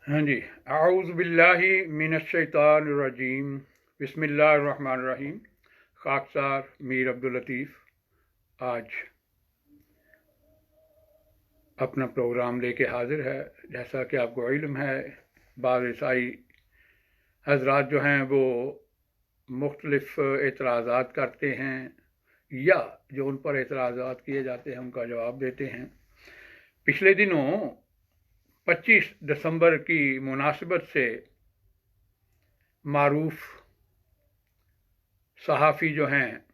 हाँ जी। आऊज़ बिल्लाहि मिनश्शैतानिर्रजीम। बिस्मिल्लाहिर्रहमानिर्रहीम। खाकसार मीर अब्दुल लतीफ़ आज अपना प्रोग्राम लेके हाजिर है। जैसा कि आपको इल्म है, बाज़ ईसाई हजरात जो हैं वो मुख्तलिफ़ एतराज़ात करते हैं, या जो उन पर एतराज़ात किए जाते हैं उनका जवाब देते हैं। पिछले दिनों 25 दिसंबर की मुनासिबत से मारूफ सहाफ़ी जो हैं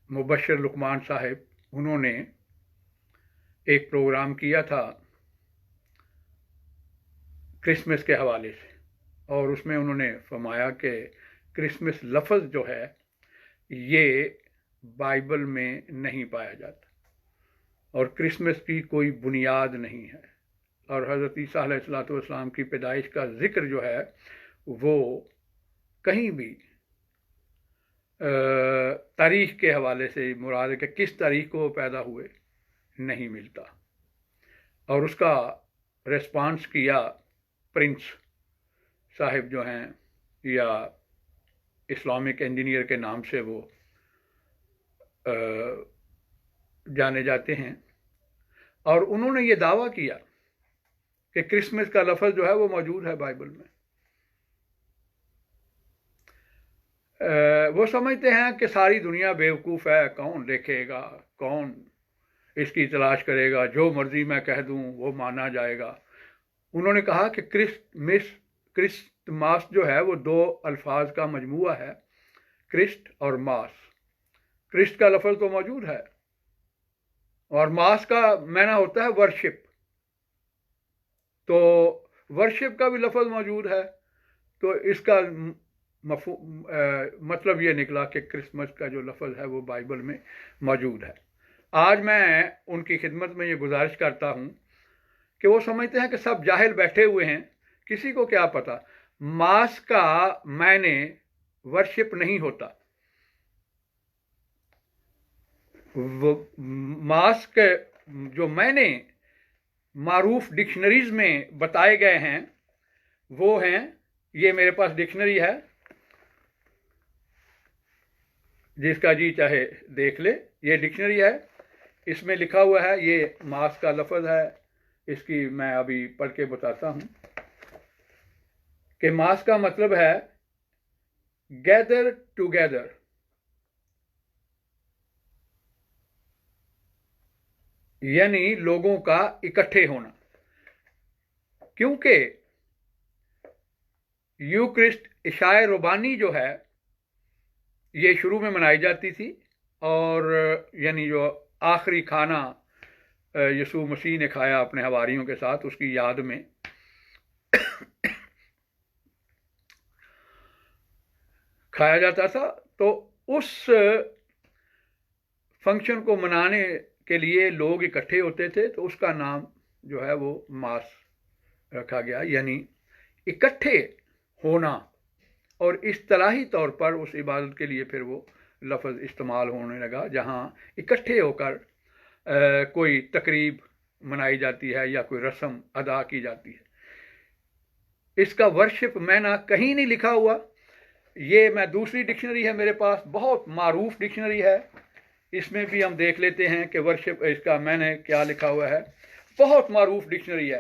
मुबश्शिर लुकमान साहब, उन्होंने एक प्रोग्राम किया था क्रिसमस के हवाले से, और उसमें उन्होंने फरमाया कि क्रिसमस लफ्ज़ जो है ये बाइबल में नहीं पाया जाता और क्रिसमस की कोई बुनियाद नहीं है, और हज़रत ईसा अलैहिस्सलाम की पैदाइश का ज़िक्र जो है वो कहीं भी तारीख़ के हवाले से मुराद है कि किस तारीख़ को पैदा हुए नहीं मिलता। और उसका रेस्पॉन्स किया प्रिंस साहिब जो हैं, या इस्लामिक इंजीनियर के नाम से वो जाने जाते हैं, और उन्होंने ये दावा किया कि क्रिसमस का लफ्ज़ जो है वो मौजूद है बाइबल में। वो समझते हैं कि सारी दुनिया बेवकूफ़ है, कौन देखेगा, कौन इसकी तलाश करेगा, जो मर्ज़ी मैं कह दूं वो माना जाएगा। उन्होंने कहा कि क्रिस्टमास जो है वो दो अल्फाज का मजमूआ है, क्रिस्ट और मास। क्रिस्ट का लफ्ज़ तो मौजूद है और मास का माना होता है वर्शिप, तो वर्शिप का भी लफ्ज़ मौजूद है। तो इसका मतलब ये निकला कि क्रिसमस का जो लफ्ज़ है वो बाइबल में मौजूद है। आज मैं उनकी खिदमत में ये गुजारिश करता हूँ कि वो समझते हैं कि सब जाहिल बैठे हुए हैं, किसी को क्या पता मास का मायने वर्शिप नहीं होता। मास के जो मायने मारूफ डिक्शनरीज में बताए गए हैं वो हैं, ये मेरे पास डिक्शनरी है, जिसका जी चाहे देख ले। ये डिक्शनरी है, इसमें लिखा हुआ है, ये मास का लफ्ज़ है। इसकी मैं अभी पढ़ के बताता हूँ कि मास का मतलब है गैदर टुगेदर, यानी लोगों का इकट्ठे होना। क्योंकि यूक्रिस्ट इशाए रुबानी जो है ये शुरू में मनाई जाती थी, और यानी जो आखिरी खाना यीशु मसीह ने खाया अपने हवारियों के साथ, उसकी याद में खाया जाता था। तो उस फंक्शन को मनाने के लिए लोग इकट्ठे होते थे, तो उसका नाम जो है वो मास रखा गया, यानी इकट्ठे होना। और इस्तिलाही तौर पर उस इबादत के लिए फिर वो लफ्ज़ इस्तेमाल होने लगा, जहाँ इकट्ठे होकर कोई तकरीब मनाई जाती है या कोई रस्म अदा की जाती है। इसका वर्शिप मैना कहीं नहीं लिखा हुआ। ये मैं दूसरी डिक्शनरी है मेरे पास, बहुत मारूफ डिक्शनरी है, इसमें भी हम देख लेते हैं कि वर्शिप इसका मैंने क्या लिखा हुआ है। बहुत मारूफ डिक्शनरी है,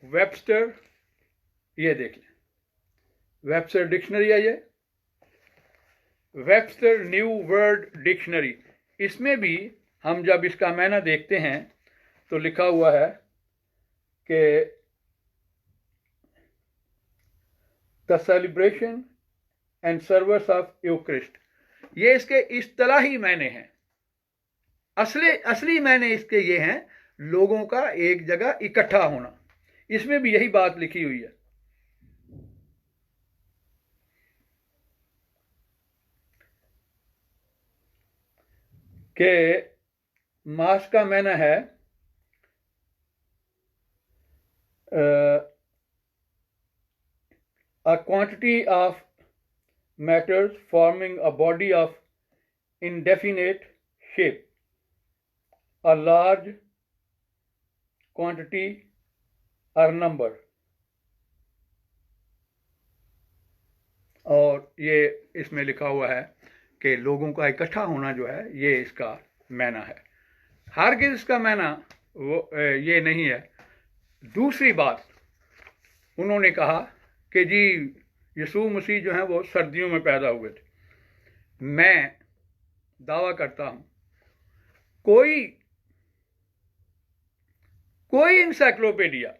वेबस्टर, ये देख लें, वेबस्टर डिक्शनरी है, ये वेबस्टर न्यू वर्ड डिक्शनरी। इसमें भी हम जब इसका मायना देखते हैं तो लिखा हुआ है कि the celebration and service of Eucharist, ये इसके इस्तिलाही मायने हैं। असली मायने इसके ये हैं, लोगों का एक जगह इकट्ठा होना। इसमें भी यही बात लिखी हुई है कि मास का मायना है a quantity of matters forming a body of indefinite shape, a large quantity or number और ये इसमें लिखा हुआ है कि लोगों का इकट्ठा होना जो है ये इसका मायना है। हरगिज़ इसका मायना वो ये नहीं है। दूसरी बात उन्होंने कहा कि जी यीशु मसीह जो है वो सर्दियों में पैदा हुए थे। मैं दावा करता हूँ कोई इंसाइक्लोपीडिया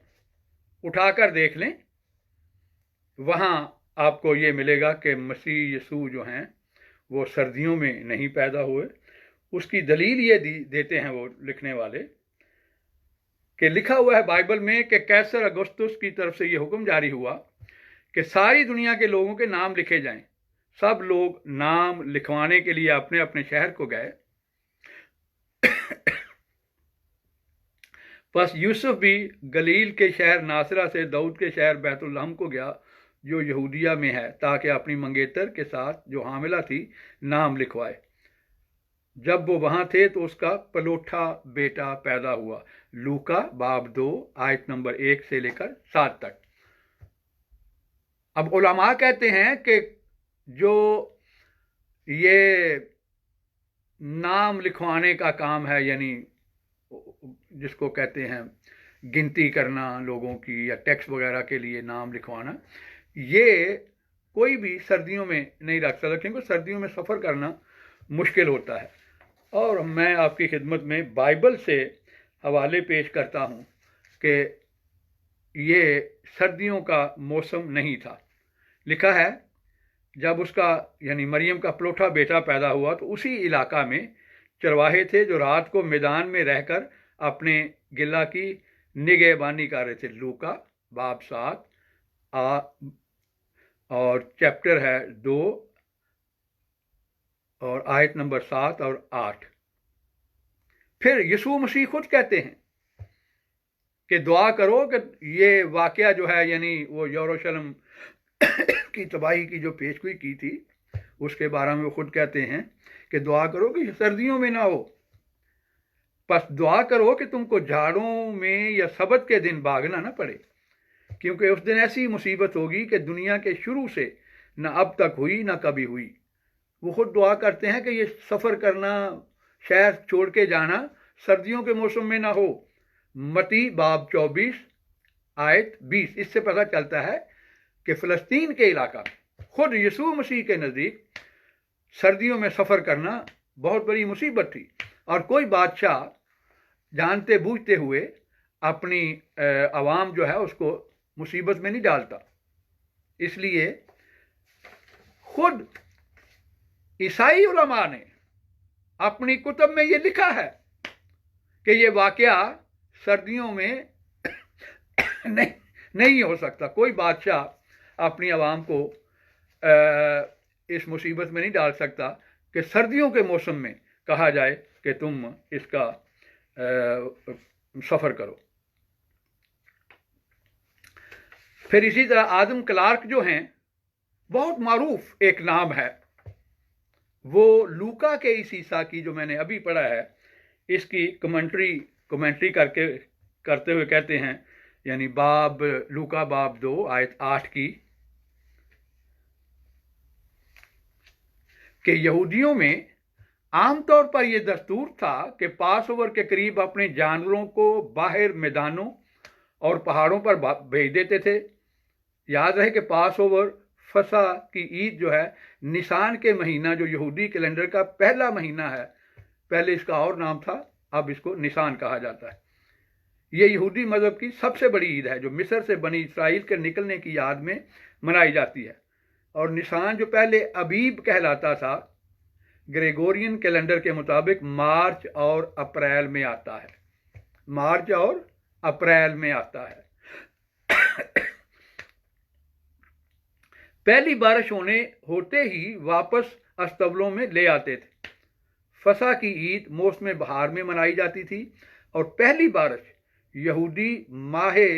उठाकर देख लें, वहाँ आपको ये मिलेगा कि मसीह यीशु जो हैं वो सर्दियों में नहीं पैदा हुए। उसकी दलील ये देते हैं वो लिखने वाले कि लिखा हुआ है बाइबल में कि कैसर अगस्तुस की तरफ से ये हुक्म जारी हुआ कि सारी दुनिया के लोगों के नाम लिखे जाएं। सब लोग नाम लिखवाने के लिए अपने अपने शहर को गए। बस यूसुफ भी गलील के शहर नासरा से दाऊद के शहर बैतुलहम को गया जो यहूदिया में है, ताकि अपनी मंगेतर के साथ जो हामिला थी नाम लिखवाए। जब वो वहाँ थे तो उसका पलोठा बेटा पैदा हुआ। लूका बाब 2 आयत नंबर 1 से लेकर 7 तक। अब उलमा कहते हैं कि जो ये नाम लिखवाने का काम है, यानी जिसको कहते हैं गिनती करना लोगों की या टैक्स वगैरह के लिए नाम लिखवाना, ये कोई भी सर्दियों में नहीं रख सकता, क्योंकि सर्दियों में सफ़र करना मुश्किल होता है। और मैं आपकी खिदमत में बाइबल से हवाले पेश करता हूँ कि ये सर्दियों का मौसम नहीं था। लिखा है जब उसका यानी मरियम का पलोठा बेटा पैदा हुआ तो उसी इलाका में चरवाहे थे जो रात को मैदान में रहकर अपने गिल्ला की निगहबानी कर रहे थे। लूका बाब 7 और चैप्टर है 2 और आयत नंबर 7 और 8। फिर यीशु मसीह खुद कहते हैं कि दुआ करो कि ये वाकया जो है, यानी वो यरूशलेम की तबाही की जो पेशगोई की थी उसके बारे में वो खुद कहते हैं कि दुआ करो कि सर्दियों में ना हो, बस दुआ करो कि तुमको झाड़ों में या सबत के दिन भागना ना पड़े, क्योंकि उस दिन ऐसी मुसीबत होगी कि दुनिया के शुरू से न अब तक हुई न कभी हुई। वो खुद दुआ करते हैं कि ये सफ़र करना, शहर छोड़ के जाना सर्दियों के मौसम में ना हो। मती बाब 24 आयत 20। इससे पता चलता है कि फ़लस्तीन के इलाका खुद यीशु मसीह के नज़दीक सर्दियों में सफ़र करना बहुत बड़ी मुसीबत थी, और कोई बादशाह जानते बूझते हुए अपनी आवाम जो है उसको मुसीबत में नहीं डालता। इसलिए खुद ईसाई उलमा ने अपनी कुतब में ये लिखा है कि ये वाकया सर्दियों में नहीं हो सकता। कोई बादशाह अपनी आवाम को इस मुसीबत में नहीं डाल सकता कि सर्दियों के मौसम में कहा जाए कि तुम इसका सफ़र करो। फिर इसी तरह आदम क्लार्क जो हैं, बहुत मारूफ एक नाम है, वो लूका के इस ईसा की जो मैंने अभी पढ़ा है इसकी कमेंट्री करते हुए कहते हैं, यानी लूका बाब 2 आयत 8 की, कि यहूदियों में आमतौर पर यह दस्तूर था कि पास ओवर के करीब अपने जानवरों को बाहर मैदानों और पहाड़ों पर भेज देते थे। याद रहे कि पास ओवर फसा की ईद जो है निसान के महीना, जो यहूदी कैलेंडर का पहला महीना है, पहले इसका और नाम था, अब इसको निसान कहा जाता है। ये यहूदी मज़हब की सबसे बड़ी ईद है जो मिस्र से बनी इसराइल के निकलने की याद में मनाई जाती है। और निसान जो पहले अबीब कहलाता था, ग्रेगोरियन कैलेंडर के मुताबिक मार्च और अप्रैल में आता है। मार्च और अप्रैल में आता है। पहली बारिश होते ही वापस अस्तबलों में ले आते थे। फसा की ईद मौसम बहार में मनाई जाती थी और पहली बारिश यहूदी माहे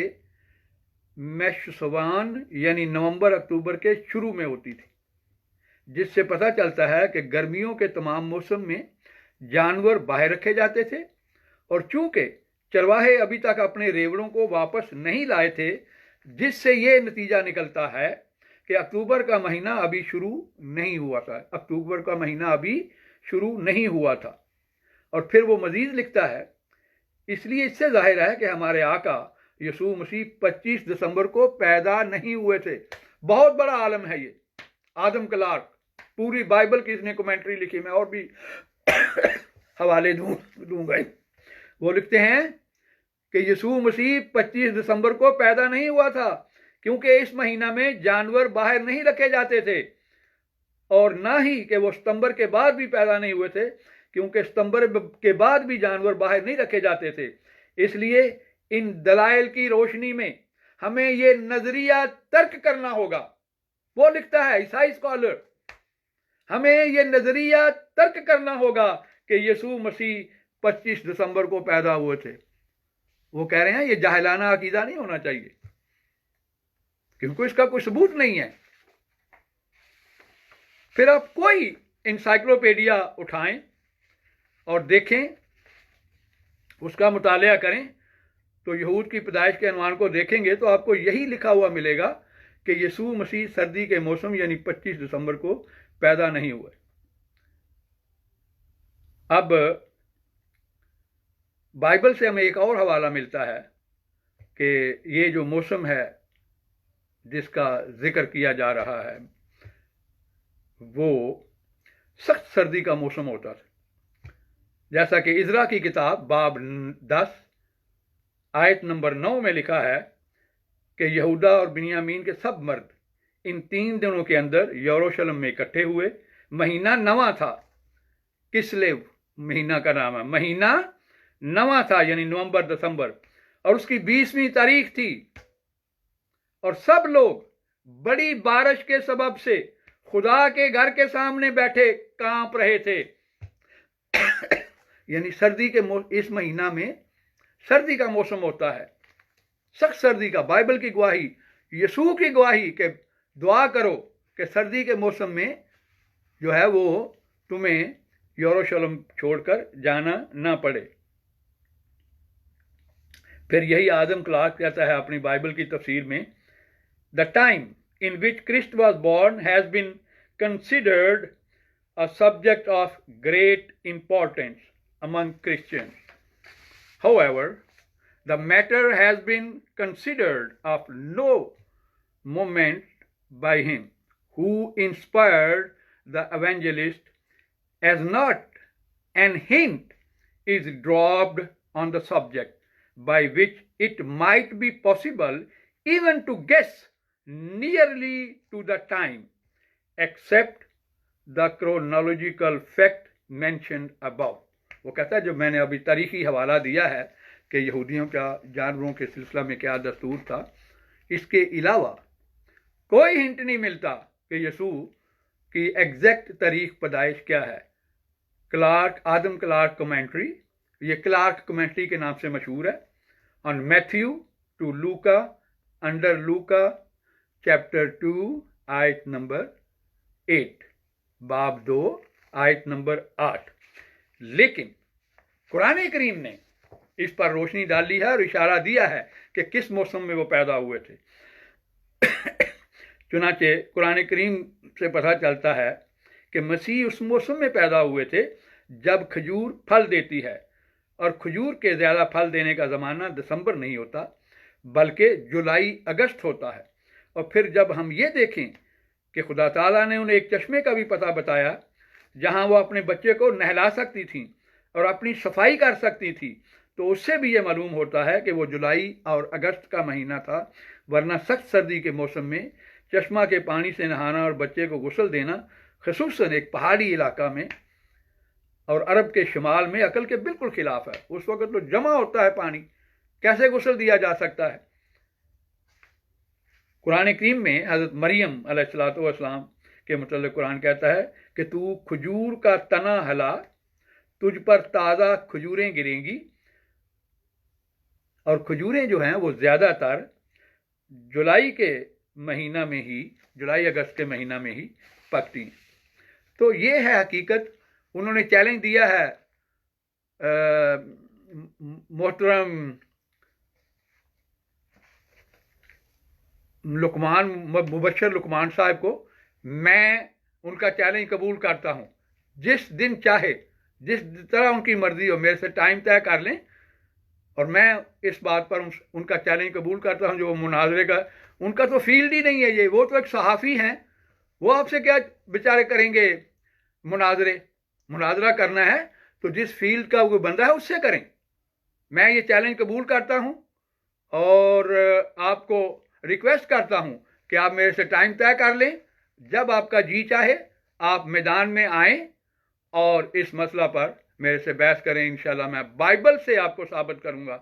मेशवान यानी नवंबर अक्टूबर के शुरू में होती थी, जिससे पता चलता है कि गर्मियों के तमाम मौसम में जानवर बाहर रखे जाते थे। और चूंकि चरवाहे अभी तक अपने रेवड़ों को वापस नहीं लाए थे, जिससे ये नतीजा निकलता है کہ اکتوبر کا مہینہ ابھی شروع نہیں ہوا تھا، اکتوبر کا مہینہ ابھی شروع نہیں ہوا تھا۔ اور پھر وہ مزید لکھتا ہے، اس لیے اس سے ظاہر ہے کہ ہمارے آقا یسوع مسیح 25 دسمبر کو پیدا نہیں ہوئے تھے۔ بہت بڑا عالم ہے یہ آدم کلارک، پوری بائبل کی اس نے کمنٹری لکھی، میں اور بھی حوالے دوں گا۔ وہ لکھتے ہیں کہ یسوع مسیح 25 دسمبر کو پیدا نہیں ہوا تھا، کیونکہ اس مہینہ میں جانور باہر نہیں رکھے جاتے تھے، اور نہ ہی کہ وہ ستمبر کے بعد بھی پیدا نہیں ہوئے تھے، کیونکہ ستمبر کے بعد بھی جانور باہر نہیں رکھے جاتے تھے۔ اس لیے ان دلائل کی روشنی میں ہمیں یہ نظریہ ترک کرنا ہوگا۔ وہ لکھتا ہے عیسائی اسکالر، ہمیں یہ نظریہ ترک کرنا ہوگا کہ یسوع مسیح 25 دسمبر کو پیدا ہوئے تھے۔ وہ کہہ رہے ہیں یہ جاہلانہ عقیدہ نہیں ہونا چاہیے، کیونکہ اس کا کوئی ثبوت نہیں ہے۔ پھر آپ کوئی انسائکلوپیڈیا اٹھائیں اور دیکھیں، اس کا مطالعہ کریں، تو یہود کی پیدائش کے عنوان کو دیکھیں گے تو آپ کو یہی لکھا ہوا ملے گا کہ یسوع مسیح سردی کے موسم یعنی 25 دسمبر کو پیدا نہیں ہوئے۔ اب بائبل سے ہمیں ایک اور حوالہ ملتا ہے کہ یہ جو موسم ہے جس کا ذکر کیا جا رہا ہے وہ سخت سردی کا موسم ہوتا تھا، جیسا کہ عزرا کی کتاب باب 10 آیت نمبر 9 میں لکھا ہے کہ یہودا اور بنیامین کے سب مرد ان 3 دنوں کے اندر یروشلم میں اکٹھے ہوئے۔ مہینہ نواں تھا، کسلیو مہینہ کا نام ہے، مہینہ نواں تھا یعنی نومبر دسمبر، اور اس کی 20ویں تاریخ تھی، اور سب لوگ بڑی بارش کے سبب سے خدا کے گھر کے سامنے بیٹھے کانپ رہے تھے۔ یعنی سردی کے اس مہینہ میں سردی کا موسم ہوتا ہے، سخت سردی کا۔ بائبل کی گواہی، یسوع کی گواہی کہ دعا کرو کہ سردی کے موسم میں جو ہے وہ تمہیں یروشلم چھوڑ کر جانا نہ پڑے۔ پھر یہی آدم کلارک کہتا ہے اپنی بائبل کی تفسیر میں، The time in which Christ was born has been considered a subject of great importance among Christians. However, the matter has been considered of no moment by him who inspired the evangelist, as not an hint is dropped on the subject by which it might be possible even to guess nearly to the time, except the chronological fact mentioned above. وہ کہتا ہے جو میں نے ابھی تاریخی حوالہ دیا ہے کہ یہودیوں کا جانوروں کے سلسلہ میں کیا دستور تھا، اس کے علاوہ کوئی ہنٹ نہیں ملتا کہ یسوع کی ایگزیکٹ تاریخ پیدائش کیا ہے۔ کلارک، آدم کلارک کمنٹری، یہ کلارک کمنٹری کے نام سے مشہور ہے، on Matthew to Luca under Luca chapter 2 آیت نمبر 8، باب 2 آیت نمبر 8۔ لیکن قرآن کریم نے اس پر روشنی ڈالی ہے اور اشارہ دیا ہے کہ کس موسم میں وہ پیدا ہوئے تھے۔ چنانچہ قرآن کریم سے پتہ چلتا ہے کہ مسیح اس موسم میں پیدا ہوئے تھے جب کھجور پھل دیتی ہے، اور کھجور کے زیادہ پھل دینے کا زمانہ دسمبر نہیں ہوتا بلکہ جولائی اگست ہوتا ہے۔ اور پھر جب ہم یہ دیکھیں کہ خدا تعالیٰ نے انہیں ایک چشمے کا بھی پتہ بتایا جہاں وہ اپنے بچے کو نہلا سکتی تھیں اور اپنی صفائی کر سکتی تھی، تو اس سے بھی یہ معلوم ہوتا ہے کہ وہ جولائی اور اگست کا مہینہ تھا، ورنہ سخت سردی کے موسم میں چشمہ کے پانی سے نہانا اور بچے کو غسل دینا، خصوصاً ایک پہاڑی علاقہ میں اور عرب کے شمال میں، عقل کے بالکل خلاف ہے۔ اس وقت تو جمع ہوتا ہے پانی، کیسے غسل دیا جا سکتا ہے؟ قرآن کریم میں حضرت مریم علیہ السلام کے متعلق قرآن کہتا ہے کہ تو کھجور کا تنا ہلا، تجھ پر تازہ کھجوریں گریں گی، اور کھجوریں جو ہیں وہ زیادہ تر جولائی کے مہینہ میں ہی، جولائی اگست کے مہینہ میں ہی پکتی ہیں۔ تو یہ ہے حقیقت۔ انہوں نے چیلنج دیا ہے محترم لقمان مبشر لقمان صاحب کو میں ان کا چیلنج قبول کرتا ہوں، جس دن چاہے جس طرح ان کی مرضی ہو میرے سے ٹائم طے کر لیں، اور میں اس بات پر ان کا چیلنج قبول کرتا ہوں جو وہ مناظرے کا، ان کا تو فیلڈ ہی نہیں ہے یہ، وہ تو ایک صحافی ہیں، وہ آپ سے کیا بیچارے کریں گے مناظرہ کرنا ہے تو جس فیلڈ کا وہ بندہ ہے اس سے کریں۔ میں یہ چیلنج قبول کرتا ہوں اور آپ کو ریکویسٹ کرتا ہوں کہ آپ میرے سے ٹائم طے کر لیں، جب آپ کا جی چاہے آپ میدان میں آئیں اور اس مسئلہ پر میرے سے بحث کریں۔ انشاءاللہ میں بائبل سے آپ کو ثابت کروں گا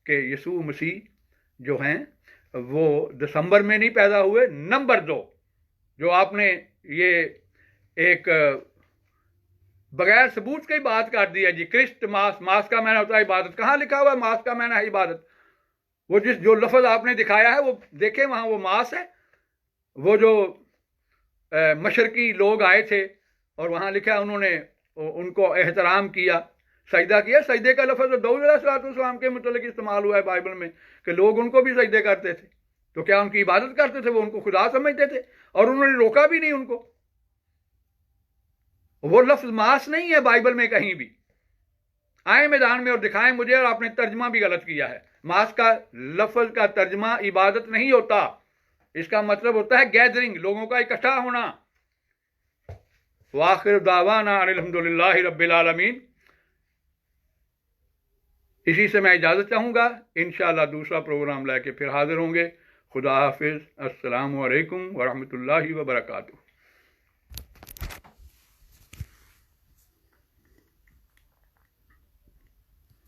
کہ یسوع مسیح جو ہیں وہ دسمبر میں نہیں پیدا ہوئے۔ نمبر 2، جو آپ نے یہ ایک بغیر ثبوت کی بات کر دیا جی، کرسٹ ماس کا معنی ہوتا ہے عبادت، کہاں لکھا ہوا ہے ماس کا معنی ہے عبادت؟ وہ جو لفظ آپ نے دکھایا ہے وہ دیکھیں وہاں وہ ماس ہے، وہ جو مشرقی لوگ آئے تھے اور وہاں لکھا انہوں نے ان کو احترام کیا، سجدہ کیا۔ سجدے کا لفظ داؤد علیہ السلام کے متعلق استعمال ہوا ہے بائبل میں کہ لوگ ان کو بھی سجدے کرتے تھے، تو کیا ان کی عبادت کرتے تھے؟ وہ ان کو خدا سمجھتے تھے اور انہوں نے روکا بھی نہیں ان کو۔ وہ لفظ ماس نہیں ہے بائبل میں کہیں بھی۔ آئیں میدان میں اور دکھائیں مجھے، اور آپ نے ترجمہ بھی غلط کیا ہے۔ ماس کا لفظ کا ترجمہ عبادت نہیں ہوتا، اس کا مطلب ہوتا ہے گیدرنگ، لوگوں کا اکٹھا ہونا۔ وآخر دعوانا ان الحمدللہ رب العالمین۔ اسی سے میں اجازت چاہوں گا، انشاءاللہ دوسرا پروگرام لے کے پھر حاضر ہوں گے۔ خدا حافظ، السلام علیکم ورحمۃ اللہ وبرکاتہ۔